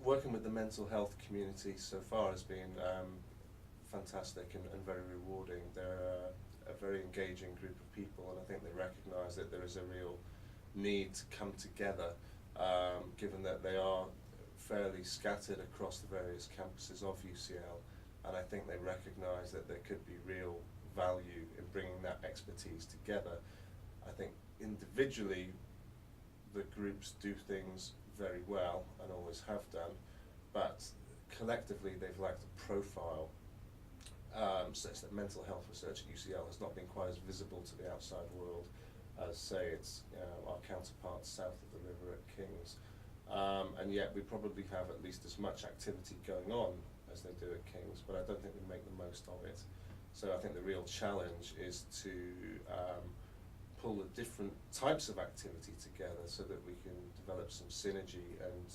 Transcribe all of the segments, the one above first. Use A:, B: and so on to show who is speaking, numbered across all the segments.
A: Working with the mental health community so far has been fantastic and very rewarding. They're a very engaging group of people, and I think they recognise that there is a real need to come together, given that they are fairly scattered across the various campuses of UCL, and I think they recognise that there could be real value in bringing that expertise together. I think individually the groups do things very well and always have done, but collectively they've lacked a profile such that mental health research at UCL has not been quite as visible to the outside world as, say, its our counterparts south of the river at King's. And yet we probably have at least as much activity going on as they do at King's, but I don't think we make the most of it. So I think the real challenge is to pull the different types of activity together so that we can develop some synergy and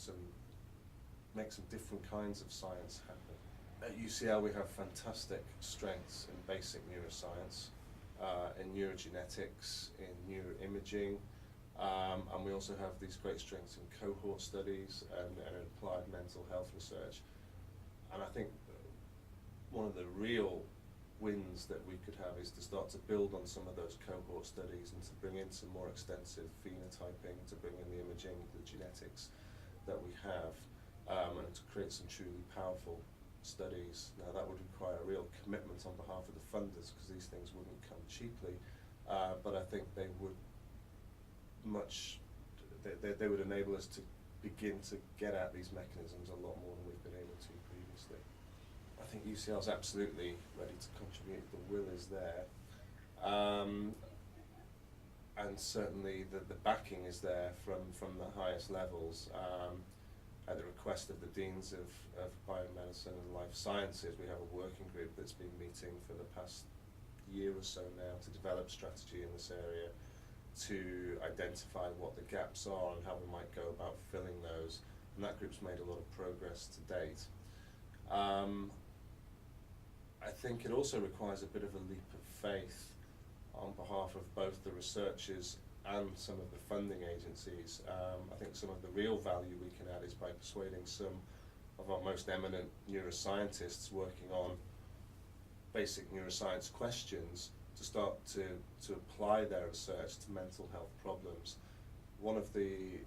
A: make some different kinds of science happen. At UCL we have fantastic strengths in basic neuroscience, in neurogenetics, in neuroimaging, and we also have these great strengths in cohort studies and applied mental health research. And I think one of the real wins that we could have is to start to build on some of those cohort studies and to bring in some more extensive phenotyping, to bring in the imaging, the genetics that we have, and to create some truly powerful studies. Now that would require a real commitment on behalf of the funders, because these things wouldn't come cheaply, but I think they would they would enable us to begin to get at these mechanisms a lot more than we've been able to previously. I think UCL is absolutely ready to contribute. The will is there, and certainly the backing is there from the highest levels. At the request of the Deans of Biomedicine and Life Sciences, we have a working group that's been meeting for the past year or so now to develop strategy in this area, to identify what the gaps are and how we might go about filling those. And that group's made a lot of progress to date. I think it also requires a bit of a leap of faith on behalf of both the researchers and some of the funding agencies. I think some of the real value we can add is by persuading some of our most eminent neuroscientists working on basic neuroscience questions to start to apply their research to mental health problems. One of the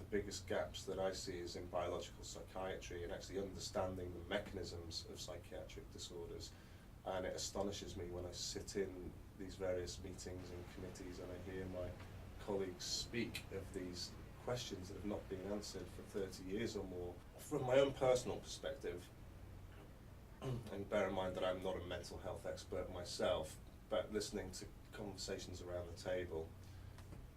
A: biggest gaps that I see is in biological psychiatry and actually understanding the mechanisms of psychiatric disorders. And it astonishes me when I sit in these various meetings and committees and I hear my colleagues speak of these questions that have not been answered for 30 years or more. From my own personal perspective, and bear in mind that I'm not a mental health expert myself, but listening to conversations around the table,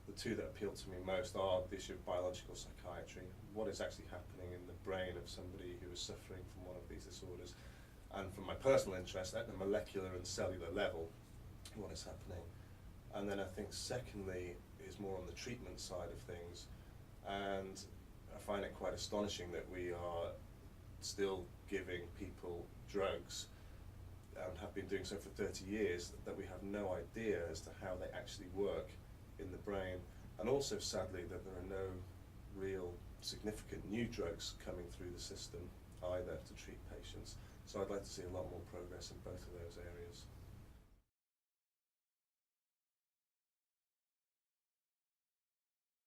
A: the two that appeal to me most are the issue of biological psychiatry, what is actually happening in the brain of somebody who is suffering from one of these disorders, and from my personal interest at the molecular and cellular level, what is happening. And then I think secondly is more on the treatment side of things, and I find it quite astonishing that we are still giving people drugs and have been doing so for 30 years, that we have no idea as to how they actually work in the brain, and also sadly that there are no real significant new drugs coming through the system either to treat patients. So I'd like to see a lot more progress in both of those areas.